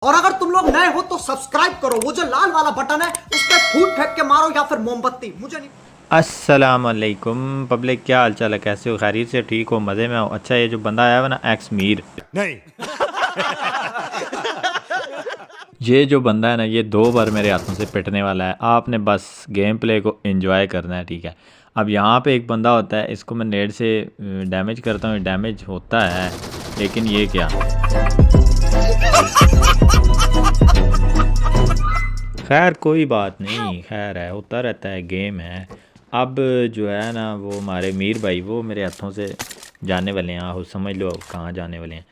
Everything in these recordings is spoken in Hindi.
और अगर तुम लोग नए हो तो सब्सक्राइब करो, वो जो लाल वाला बटन है उस पर फूट फेंक के मारो या फिर मोमबत्ती, मुझे नहीं। अस्सलाम वालेकुम पब्लिक, क्या हाल चाल है, कैसे हो, खैरियत से, ठीक हो, मज़े में हो। अच्छा, ये जो बंदा आया हुआ ना, एक्स मीर, नहीं। ये जो बंदा है ना, ये 2 बार मेरे हाथों से पिटने वाला है। आपने बस गेम प्ले को एंजॉय करना है, ठीक है। अब यहाँ पे एक बंदा होता है, इसको मैं नेट से डैमेज करता हूँ, डैमेज होता है, लेकिन ये क्या, खैर कोई बात नहीं, खैर है, होता रहता है, गेम है। अब जो है ना, वो हमारे मीर भाई वो मेरे हाथों से जाने वाले हैं, आप समझ लो कहाँ जाने वाले हैं।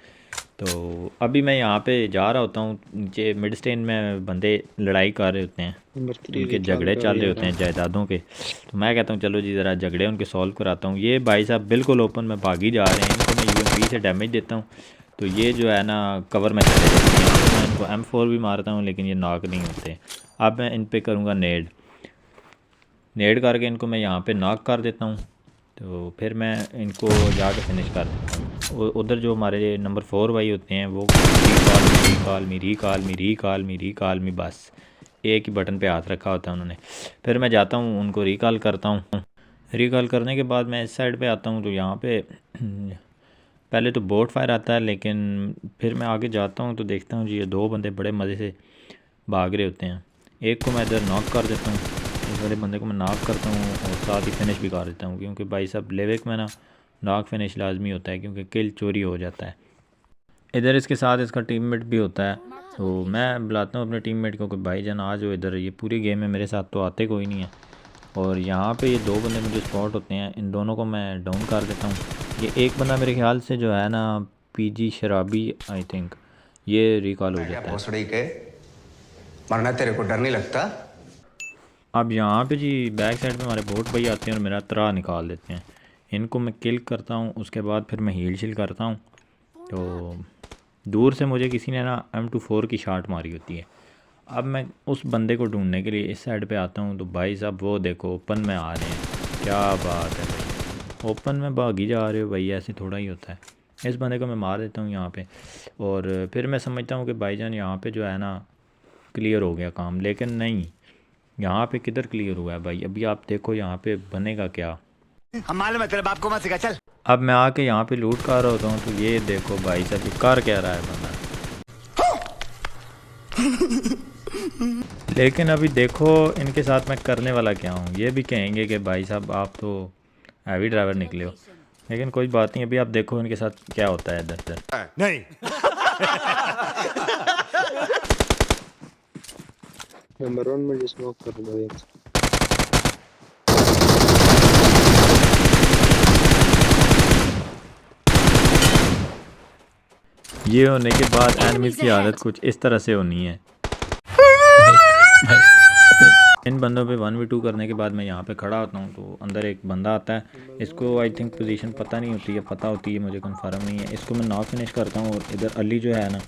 तो अभी मैं यहाँ पे जा रहा होता हूँ नीचे, मिड स्टेन में बंदे लड़ाई कर रहे होते हैं, उनके झगड़े चल रहे होते हैं जायदादों के। तो मैं कहता हूँ चलो जी ज़रा झगड़े उनके सॉल्व कराता हूँ। ये भाई साहब बिल्कुल ओपन में भागी जा रहे हैं, इनको मैं यूएमपी से डैमेज देता हूँ तो ये जो है ना कवर में चले जाते हैं। यहाँ पे मैं इनको M4 भी मारता हूँ लेकिन ये नॉक नहीं होते। अब मैं इन पे करूँगा नेड करके इनको मैं यहाँ पे नॉक कर देता हूँ, तो फिर मैं इनको जाके फिनिश कर देता हूँ। उधर जो हमारे नंबर 4 भाई होते हैं वो रिकॉल मी, बस एक ही बटन पे हाथ रखा होता है उन्होंने। फिर मैं जाता हूँ उनको रिकॉल करता हूँ। रिकॉल करने के बाद मैं इस साइड पे आता हूँ, तो यहाँ पे पहले तो बोट फायर आता है, लेकिन फिर मैं आगे जाता हूँ तो देखता हूँ जी ये 2 बंदे बड़े मज़े से भाग रहे होते हैं। एक को मैं इधर नॉक कर देता हूँ, इस वाले बंदे को मैं नॉक करता हूँ और साथ ही फिनिश भी कर देता हूँ, क्योंकि भाई साहब लेवेक में ना नॉक फिनिश लाजमी होता है, क्योंकि किल चोरी हो जाता है। इधर इसके साथ इसका टीममेट भी होता है, तो मैं बुलाता हूँ अपने टीममेट को कि भाईजान आ जाओ इधर। ये पूरी गेम में मेरे साथ तो आते कोई नहीं है, और यहाँ पे ये 2 बंदे मुझे स्पॉट होते हैं, इन दोनों को मैं डाउन कर देता हूँ। ये एक बंदा मेरे ख्याल से जो है ना पीजी शराबी, आई थिंक, ये रिकॉल हो जाता है। भोसड़ी के मरना, तेरे को डर नहीं लगता? अब यहाँ पे जी बैक साइड में हमारे बोट भाई आते हैं और मेरा तरा निकाल देते हैं। इनको मैं किल करता हूँ, उसके बाद फिर मैं हील शील करता हूँ। तो दूर से मुझे किसी ने ना M24 की शॉट मारी होती है। अब मैं उस बंदे को ढूंढने के लिए इस साइड पे आता हूँ, तो भाई साहब वो देखो ओपन में आ रहे हैं। क्या बात है भाई, ओपन में भागी जा रहे हो भाई, ऐसे थोड़ा ही होता है। इस बंदे को मैं मार देता हूँ यहाँ पे, और फिर मैं समझता हूँ कि भाईजान यहाँ पे जो है ना क्लियर हो गया काम, लेकिन नहीं, यहाँ पे किधर क्लियर हुआ है भाई। अभी आप देखो यहाँ पे बनेगा क्या। हम मालूम है, तेरे बाप को मत सिखा, चल। अब मैं आके यहाँ पे लूट कर रहा होता हूँ, तो ये देखो भाई साहब ये कर क्या रहा है बंदा। लेकिन अभी देखो इनके साथ मैं करने वाला क्या हूँ, ये भी कहेंगे कि भाई साहब आप तो हैवी ड्राइवर निकले हो, लेकिन कोई बात नहीं। अभी आप देखो इनके साथ क्या होता है इधर उधर। नहीं। नंबर 1 में स्मोक कर दो एक। ये होने के बाद एनिमीज की हालत कुछ इस तरह से होनी है। इन बंदों पे 1v2 करने के बाद मैं यहाँ पे खड़ा होता हूँ, तो अंदर एक बंदा आता है, इसको आई थिंक पोजीशन पता नहीं होती है, पता होती है मुझे कंफर्म नहीं है। इसको मैं नॉक फिनिश करता हूँ, और इधर अली जो है ना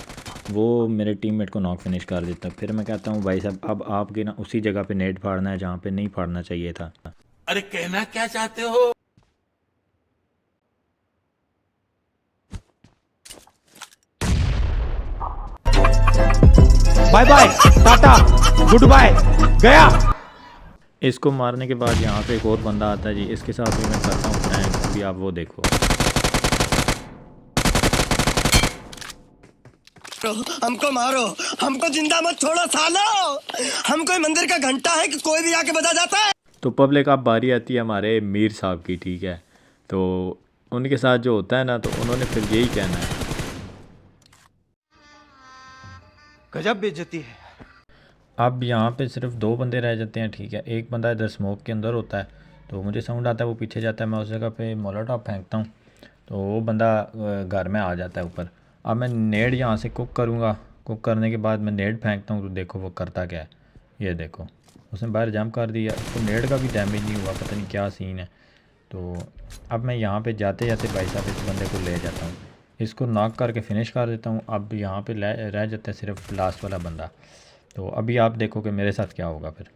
वो मेरे टीममेट को नॉक फिनिश कर देता है। फिर मैं कहता हूँ भाई साहब अब आपके ना उसी जगह पे नेट फाड़ना है जहाँ पे नहीं फाड़ना चाहिए था। अरे कहना क्या चाहते हो? Bye bye, tata, goodbye, गया। इसको मारने के बाद यहाँ पे एक और बंदा आता है जी, इसके साथ भी मैं करता हूँ प्रैंक। अभी आप वो देखो। हमको मारो, हमको जिंदा मत छोड़ो सालो। हम कोई मंदिर का घंटा है कि कोई भी आके बजा जाता है। तो पब्लिक अब बारी आती है हमारे मीर साहब की, ठीक है। तो उनके साथ जो होता है ना, तो उन्होंने फिर यही कहना है, गजब बेइज्जती है। अब यहाँ पे सिर्फ 2 बंदे रह जाते हैं, ठीक है। एक बंदा इधर स्मोक के अंदर होता है, तो मुझे साउंड आता है, वो पीछे जाता है, मैं उस जगह पे मोलोटॉव फेंकता हूँ, तो वो बंदा घर में आ जाता है ऊपर। अब मैं नेड यहाँ से कुक करूँगा, कुक करने के बाद मैं नेड फेंकता हूँ, तो देखो वो करता क्या है, ये देखो उसने बाहर जंप कर दिया, उसको नेड का भी डैमेज नहीं हुआ, पता नहीं क्या सीन है। तो अब मैं यहाँ पे जाते जाते भाई साहब इस बंदे को ले जाता हूँ, इसको नॉक करके फिनिश कर देता हूँ। अब यहाँ पे रह जाता है सिर्फ लास्ट वाला बंदा। तो अभी आप देखो कि मेरे साथ क्या होगा फिर।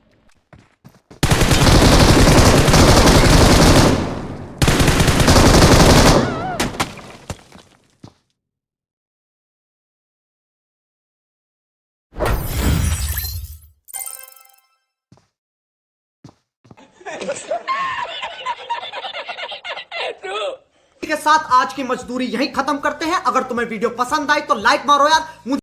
के साथ आज की मजदूरी यहीं खत्म करते हैं। अगर तुम्हें वीडियो पसंद आई तो लाइक मारो यार।